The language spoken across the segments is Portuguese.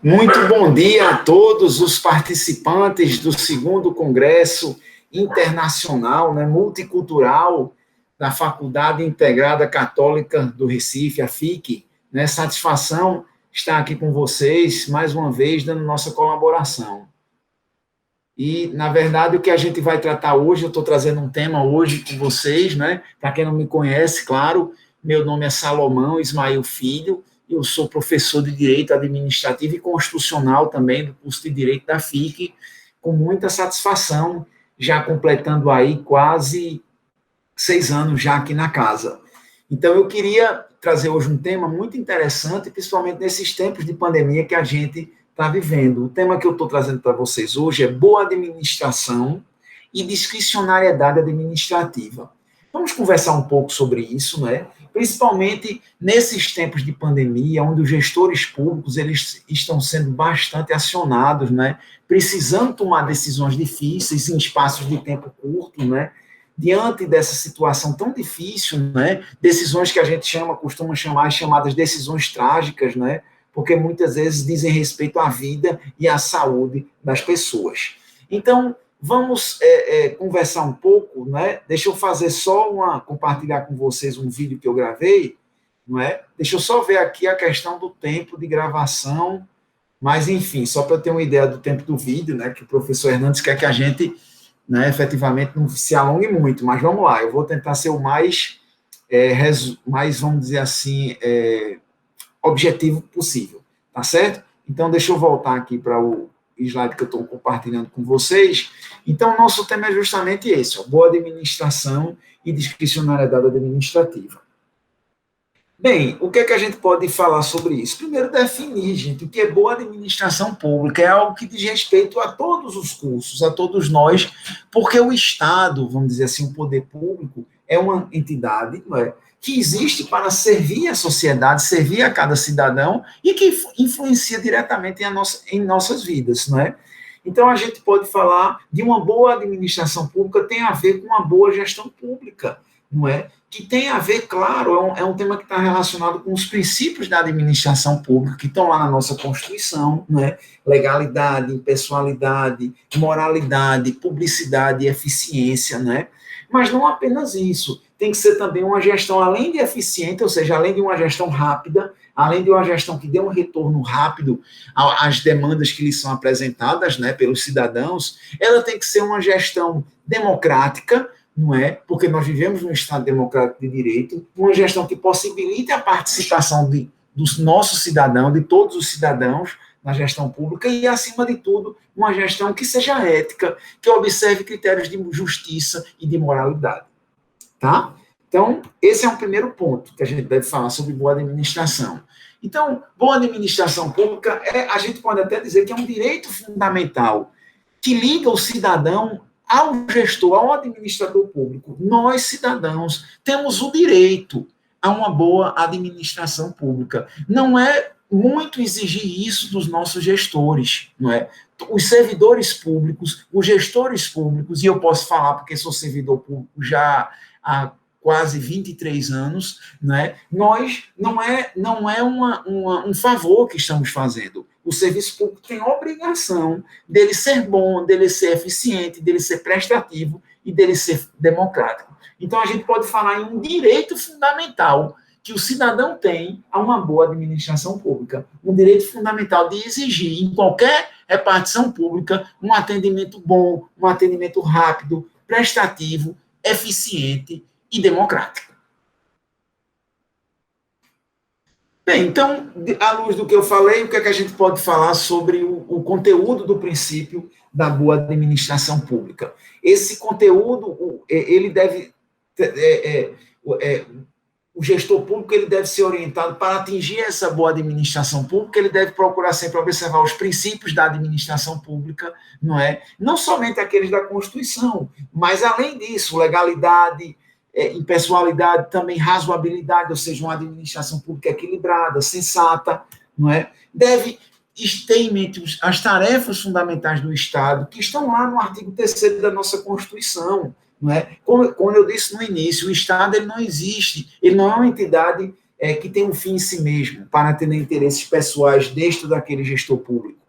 Muito bom dia a todos os participantes do segundo Congresso Internacional, Multicultural da Faculdade Integrada Católica do Recife, a FIC. Satisfação estar aqui com vocês, mais uma vez, dando nossa colaboração. E, na verdade, o que a gente vai tratar hoje, eu estou trazendo um tema hoje com vocês, Para quem não me conhece, claro, meu nome é Salomão Ismael Filho, eu sou professor de Direito Administrativo e Constitucional também do curso de Direito da FIC, com muita satisfação, já completando aí quase 6 anos já aqui na casa. Então, eu queria trazer hoje um tema muito interessante, principalmente nesses tempos de pandemia que a gente está vivendo. O tema que eu estou trazendo para vocês hoje é boa administração e discricionariedade administrativa. Vamos conversar um pouco sobre isso, Principalmente nesses tempos de pandemia, onde os gestores públicos eles estão sendo bastante acionados, Precisando tomar decisões difíceis em espaços de tempo curto, Diante dessa situação tão difícil, Decisões que a gente costuma chamar as chamadas decisões trágicas, Porque muitas vezes dizem respeito à vida e à saúde das pessoas. Então, vamos conversar um pouco, Deixa eu fazer compartilhar com vocês um vídeo que eu gravei, Deixa eu só ver aqui a questão do tempo de gravação, mas, enfim, só para eu ter uma ideia do tempo do vídeo, que o professor Hernandes quer que a gente, efetivamente, não se alongue muito, mas vamos lá, eu vou tentar ser o mais, vamos dizer assim, objetivo possível, tá certo? Então, deixa eu voltar aqui para o slide que eu estou compartilhando com vocês. Então, nosso tema é justamente esse, boa administração e discricionariedade administrativa. Bem, o que é que a gente pode falar sobre isso? Primeiro, definir, gente, o que é boa administração pública. É algo que diz respeito a todos os cursos, a todos nós, porque o Estado, vamos dizer assim, o poder público, é uma entidade, que existe para servir a sociedade, servir a cada cidadão e que influencia diretamente em nossas vidas, Então, a gente pode falar de uma boa administração pública, tem a ver com uma boa gestão pública, Que tem a ver, claro, é um tema que está relacionado com os princípios da administração pública, que estão lá na nossa Constituição, Legalidade, impessoalidade, moralidade, publicidade e eficiência, Mas não apenas isso, tem que ser também uma gestão, além de eficiente, ou seja, além de uma gestão rápida, além de uma gestão que dê um retorno rápido às demandas que lhes são apresentadas, pelos cidadãos, ela tem que ser uma gestão democrática, Porque nós vivemos num Estado democrático de direito, uma gestão que possibilite a participação do nosso cidadão, de todos os cidadãos, na gestão pública e, acima de tudo, uma gestão que seja ética, que observe critérios de justiça e de moralidade. Tá? Então, esse é um primeiro ponto que a gente deve falar sobre boa administração. Então, boa administração pública, a gente pode até dizer que é um direito fundamental que liga o cidadão ao gestor, ao administrador público. Nós, cidadãos, temos o direito a uma boa administração pública. Não é muito exigir isso dos nossos gestores, Os servidores públicos, os gestores públicos, e eu posso falar porque sou servidor público já há quase 23 anos, Nós, não é um favor que estamos fazendo. O serviço público tem a obrigação dele ser bom, dele ser eficiente, dele ser prestativo e dele ser democrático. Então, a gente pode falar em um direito fundamental que o cidadão tem a uma boa administração pública. Um direito fundamental de exigir, em qualquer repartição pública, um atendimento bom, um atendimento rápido, prestativo, eficiente e democrático. Bem, então, à luz do que eu falei, o que é que a gente pode falar sobre o conteúdo do princípio da boa administração pública? Esse conteúdo, ele deve... o gestor público ele deve ser orientado para atingir essa boa administração pública, ele deve procurar sempre observar os princípios da administração pública, Não somente aqueles da Constituição, mas, além disso, legalidade, impessoalidade, também razoabilidade, ou seja, uma administração pública equilibrada, sensata, Deve ter em mente as tarefas fundamentais do Estado, que estão lá no artigo 3º da nossa Constituição, Como eu disse no início, o Estado ele não existe, ele não é uma entidade que tem um fim em si mesmo, para atender interesses pessoais deste ou daquele gestor público.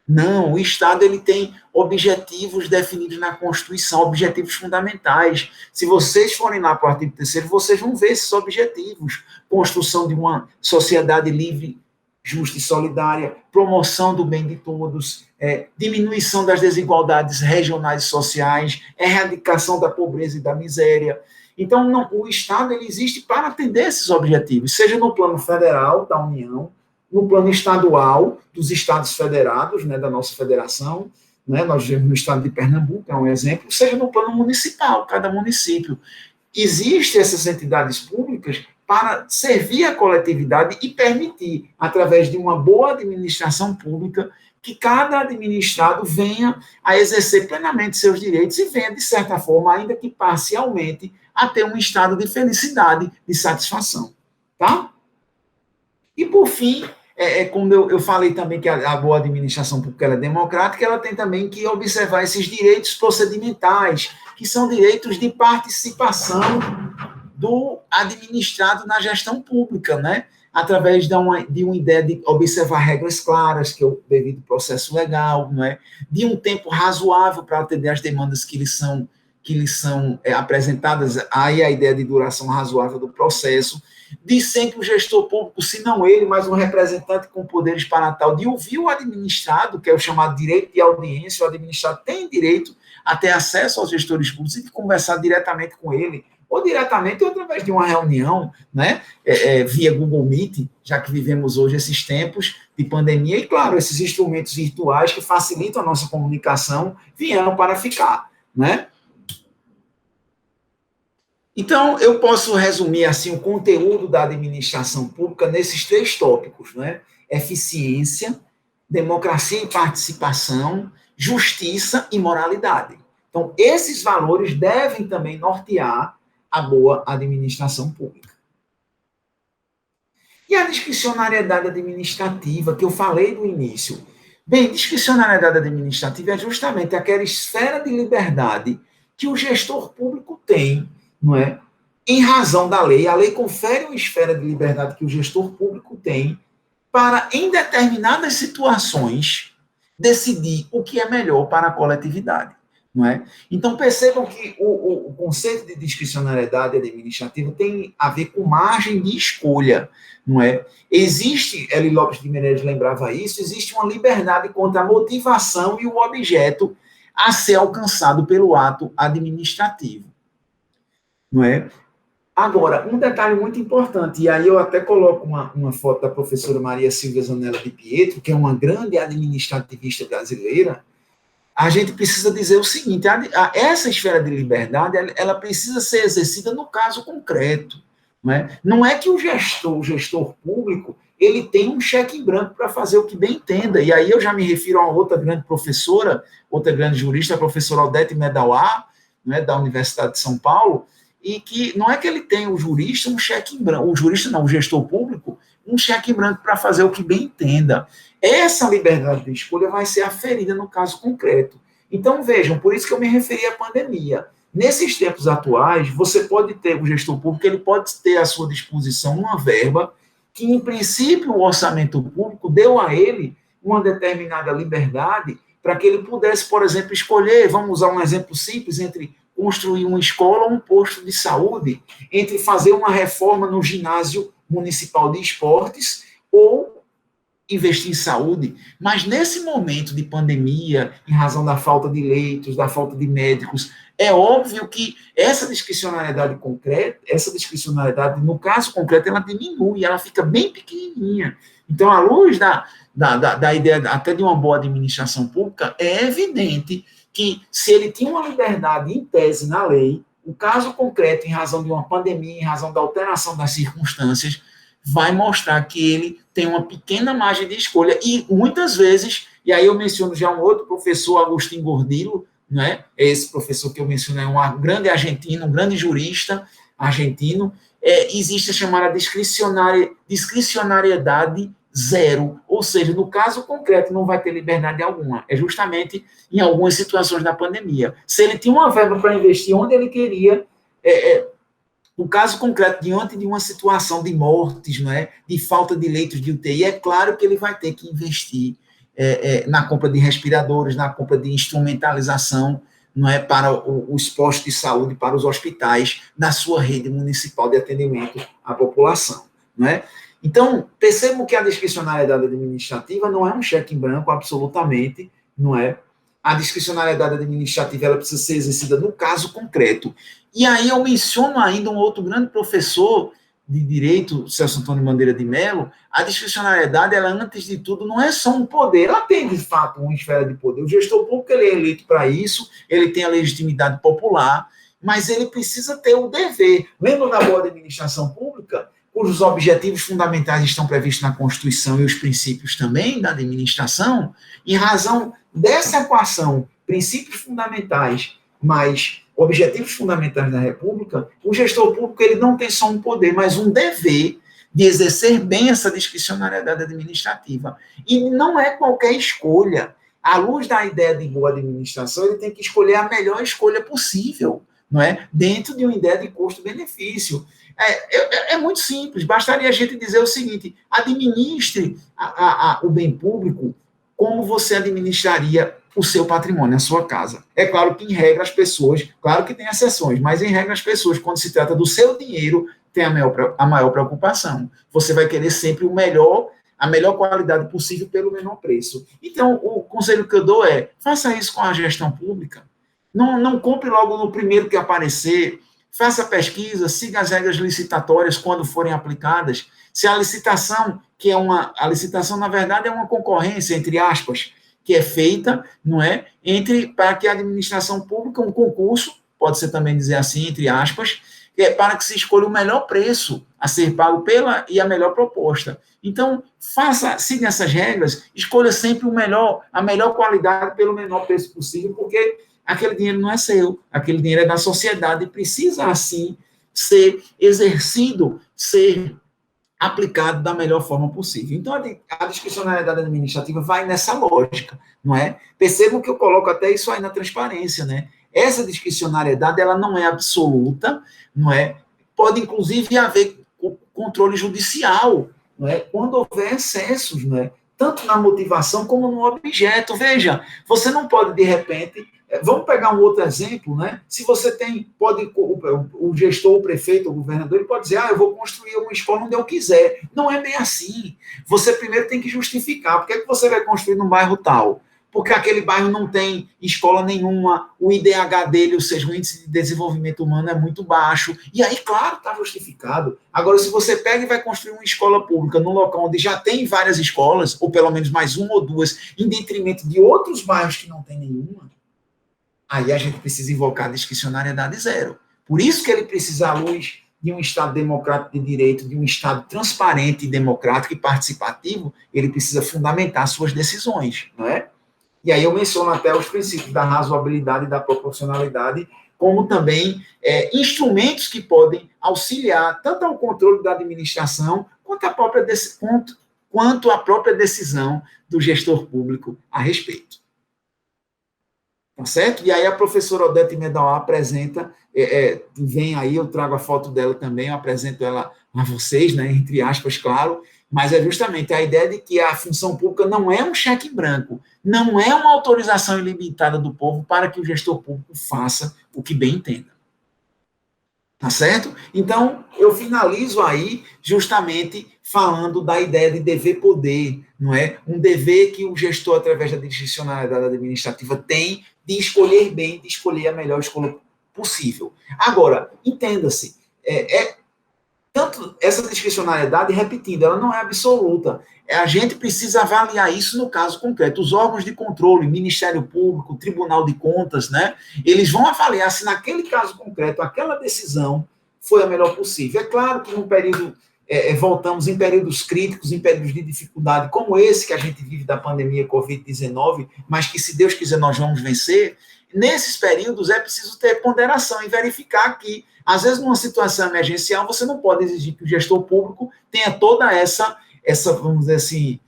Não, o Estado ele tem objetivos definidos na Constituição, objetivos fundamentais. Se vocês forem lá para o artigo 3º, vocês vão ver esses objetivos. Construção de uma sociedade livre, justa e solidária, promoção do bem de todos, diminuição das desigualdades regionais e sociais, erradicação da pobreza e da miséria. Então, não, o Estado ele existe para atender esses objetivos, seja no plano federal da União, no plano estadual, dos estados federados, né, da nossa federação, né, nós vemos no estado de Pernambuco, é um exemplo, seja no plano municipal, cada município. Existem essas entidades públicas para servir a coletividade e permitir, através de uma boa administração pública, que cada administrado venha a exercer plenamente seus direitos e venha, de certa forma, ainda que parcialmente, a ter um estado de felicidade, de satisfação. Tá? E, por fim, como eu falei também que a boa administração pública é democrática, ela tem também que observar esses direitos procedimentais, que são direitos de participação do administrado na gestão pública, né? Através de uma ideia de observar regras claras, que é o devido processo legal, não é? De um tempo razoável para atender às demandas que lhes são apresentadas, aí a ideia de duração razoável do processo, de sempre o gestor público, se não ele, mas um representante com poderes para tal, de ouvir o administrado, que é o chamado direito de audiência, o administrado tem direito a ter acesso aos gestores públicos e de conversar diretamente com ele, ou diretamente ou através de uma reunião, né, via Google Meet, já que vivemos hoje esses tempos de pandemia, e claro, esses instrumentos virtuais que facilitam a nossa comunicação vieram para ficar, né? Então, eu posso resumir assim o conteúdo da administração pública nesses 3 tópicos, né? Eficiência, democracia e participação, justiça e moralidade. Então, esses valores devem também nortear a boa administração pública. E a discricionariedade administrativa, que eu falei no início. Bem, discricionariedade administrativa é justamente aquela esfera de liberdade que o gestor público tem, não é? Em razão da lei, a lei confere uma esfera de liberdade que o gestor público tem para, em determinadas situações, decidir o que é melhor para a coletividade, não é? Então, percebam que o conceito de discricionariedade administrativa tem a ver com margem de escolha, não é? Existe, Eli Lopes de Menezes lembrava isso, existe uma liberdade quanto à motivação e o objeto a ser alcançado pelo ato administrativo. Não é? Agora, um detalhe muito importante, e aí eu até coloco uma foto da professora Maria Silvia Zanella de Pietro, que é uma grande administrativista brasileira, a gente precisa dizer o seguinte, essa esfera de liberdade, ela precisa ser exercida no caso concreto. Não é que o gestor público, ele tem um cheque em branco para fazer o que bem entenda, e aí eu já me refiro a outra grande professora, outra grande jurista, a professora Odete Medauá, né, da Universidade de São Paulo, e que não é que ele tem o jurista um cheque em branco, o gestor público, um cheque em branco para fazer o que bem entenda. Essa liberdade de escolha vai ser aferida no caso concreto. Então, vejam, por isso que eu me referi à pandemia. Nesses tempos atuais, você pode ter, o gestor público, ele pode ter à sua disposição uma verba que, em princípio, o orçamento público deu a ele uma determinada liberdade para que ele pudesse, por exemplo, escolher, vamos usar um exemplo simples, entre construir uma escola ou um posto de saúde, entre fazer uma reforma no ginásio municipal de esportes ou investir em saúde. Mas nesse momento de pandemia, em razão da falta de leitos, da falta de médicos, é óbvio que essa discricionariedade concreta, no caso concreto, ela diminui, ela fica bem pequenininha. Então, à luz da ideia até de uma boa administração pública, é evidente que se ele tinha uma liberdade em tese na lei, o caso concreto, em razão de uma pandemia, em razão da alteração das circunstâncias, vai mostrar que ele tem uma pequena margem de escolha e muitas vezes, e aí eu menciono já um outro professor, Agustín Gordillo, né? Esse professor que eu mencionei é um grande argentino, um grande jurista argentino, existe a chamada discricionariedade zero, ou seja, no caso concreto não vai ter liberdade alguma, é justamente em algumas situações da pandemia. Se ele tinha uma verba para investir onde ele queria, O caso concreto, diante de uma situação de mortes, não é? De falta de leitos de UTI, é claro que ele vai ter que investir na compra de respiradores, na compra de instrumentalização, não é, para os postos de saúde, para os hospitais, na sua rede municipal de atendimento à população, não é? Então, percebam que a discricionariedade administrativa não é um cheque em branco, absolutamente, não é? A discricionariedade administrativa ela precisa ser exercida no caso concreto. E aí eu menciono ainda um outro grande professor de direito, Celso Antônio Bandeira de Mello. A discricionariedade, ela, antes de tudo, não é só um poder, ela tem, de fato, uma esfera de poder. O gestor público, ele é eleito para isso, ele tem a legitimidade popular, mas ele precisa ter o dever. Lembra da boa administração pública, cujos objetivos fundamentais estão previstos na Constituição e os princípios também da administração? Em razão dessa equação, princípios fundamentais, mais objetivos fundamentais da República, o gestor público ele não tem só um poder, mas um dever de exercer bem essa discricionariedade administrativa. E não é qualquer escolha. À luz da ideia de boa administração, ele tem que escolher a melhor escolha possível, não é? Dentro de uma ideia de custo-benefício. É muito simples, bastaria a gente dizer o seguinte: administre o bem público como você administraria o seu patrimônio, a sua casa. É claro que, em regra, as pessoas, claro que tem exceções, mas, em regra, as pessoas, quando se trata do seu dinheiro, têm a maior preocupação. Você vai querer sempre a melhor qualidade possível pelo menor preço. Então, o conselho que eu dou é: faça isso com a gestão pública. Não compre logo no primeiro que aparecer. Faça pesquisa, siga as regras licitatórias quando forem aplicadas. Se a licitação, a licitação, na verdade, é uma concorrência, entre aspas, que é feita, não é, para que a administração pública, um concurso, pode ser também dizer assim, entre aspas, para que se escolha o melhor preço a ser pago e a melhor proposta. Então, siga essas regras, escolha sempre a melhor qualidade pelo menor preço possível, porque aquele dinheiro não é seu, aquele dinheiro é da sociedade e precisa, assim, ser exercido, ser aplicado da melhor forma possível. Então, a discricionariedade administrativa vai nessa lógica, não é? Percebam que eu coloco até isso aí na transparência, né? Essa discricionariedade, ela não é absoluta, não é? Pode, inclusive, haver controle judicial, não é? Quando houver excessos, não é? Tanto na motivação como no objeto. Veja, você não pode, de repente... Vamos pegar um outro exemplo, né? Se você o gestor, o prefeito, o governador, ele pode dizer: eu vou construir uma escola onde eu quiser. Não é bem assim. Você primeiro tem que justificar. Por que você vai construir num bairro tal? Porque aquele bairro não tem escola nenhuma, o IDH dele, ou seja, o índice de desenvolvimento humano é muito baixo. E aí, claro, está justificado. Agora, se você pega e vai construir uma escola pública num local onde já tem várias escolas, ou pelo menos mais uma ou duas, em detrimento de outros bairros que não tem nenhuma, aí a gente precisa invocar a discricionariedade zero. Por isso que ele precisa, à luz de um Estado democrático de direito, de um Estado transparente, democrático e participativo, ele precisa fundamentar suas decisões, não é? E aí eu menciono até os princípios da razoabilidade e da proporcionalidade, como também instrumentos que podem auxiliar tanto ao controle da administração quanto à própria decisão do gestor público a respeito. Tá certo? E aí a professora Odete Medal apresenta, vem aí, eu trago a foto dela também, eu apresento ela a vocês, né, entre aspas, claro, mas é justamente a ideia de que a função pública não é um cheque em branco, não é uma autorização ilimitada do povo para que o gestor público faça o que bem entenda. Tá certo? Então, eu finalizo aí justamente falando da ideia de dever-poder, não é? Um dever que o gestor, através da discricionariedade administrativa, tem de escolher bem, de escolher a melhor escolha possível. Agora, entenda-se, tanto essa discricionariedade, repetindo, ela não é absoluta. A gente precisa avaliar isso no caso concreto. Os órgãos de controle, Ministério Público, Tribunal de Contas, né, eles vão avaliar se naquele caso concreto, aquela decisão foi a melhor possível. É claro que num período, voltamos em períodos críticos, em períodos de dificuldade, como esse que a gente vive da pandemia Covid-19, mas que, se Deus quiser, nós vamos vencer. Nesses períodos é preciso ter ponderação e verificar que, às vezes, numa situação emergencial, você não pode exigir que o gestor público tenha toda essa vamos dizer assim,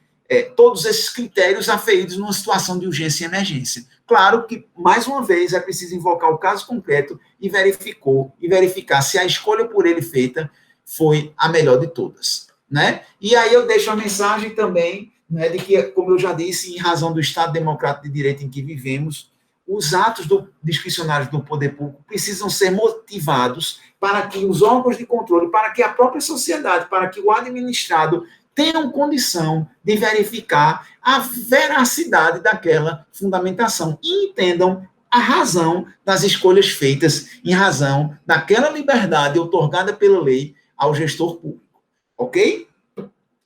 todos esses critérios aferidos numa situação de urgência e emergência. Claro que, mais uma vez, é preciso invocar o caso concreto e verificar se a escolha por ele feita foi a melhor de todas, né? E aí eu deixo a mensagem também, né, de que, como eu já disse, em razão do Estado Democrático de Direito em que vivemos, os atos discricionários do poder público precisam ser motivados para que os órgãos de controle, para que a própria sociedade, para que o administrado tenham condição de verificar a veracidade daquela fundamentação e entendam a razão das escolhas feitas em razão daquela liberdade outorgada pela lei ao gestor público, ok?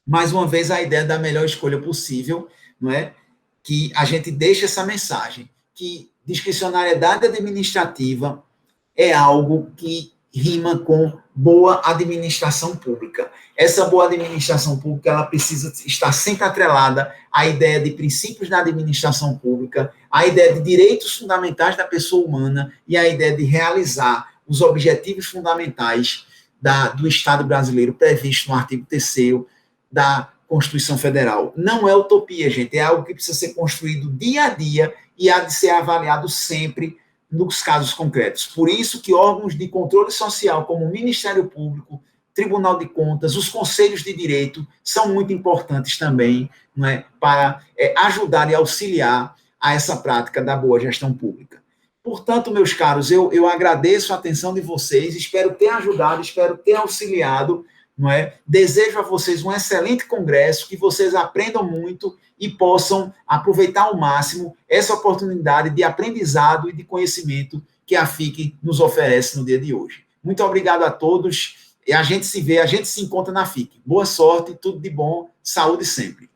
Mais uma vez, a ideia da melhor escolha possível, não é? Que a gente deixe essa mensagem, que discricionariedade administrativa é algo que rima com boa administração pública. Essa boa administração pública, ela precisa estar sempre atrelada à ideia de princípios da administração pública, à ideia de direitos fundamentais da pessoa humana e à ideia de realizar os objetivos fundamentais do Estado brasileiro previsto no artigo 3º da Constituição Federal. Não é utopia, gente, é algo que precisa ser construído dia a dia e há de ser avaliado sempre nos casos concretos. Por isso que órgãos de controle social, como o Ministério Público, Tribunal de Contas, os conselhos de direito, são muito importantes também, não é, para ajudar e auxiliar a essa prática da boa gestão pública. Portanto, meus caros, eu agradeço a atenção de vocês, espero ter ajudado, espero ter auxiliado, não é? Desejo a vocês um excelente congresso, que vocês aprendam muito e possam aproveitar ao máximo essa oportunidade de aprendizado e de conhecimento que a FIC nos oferece no dia de hoje. Muito obrigado a todos, e a gente se vê, a gente se encontra na FIC. Boa sorte, tudo de bom, saúde sempre.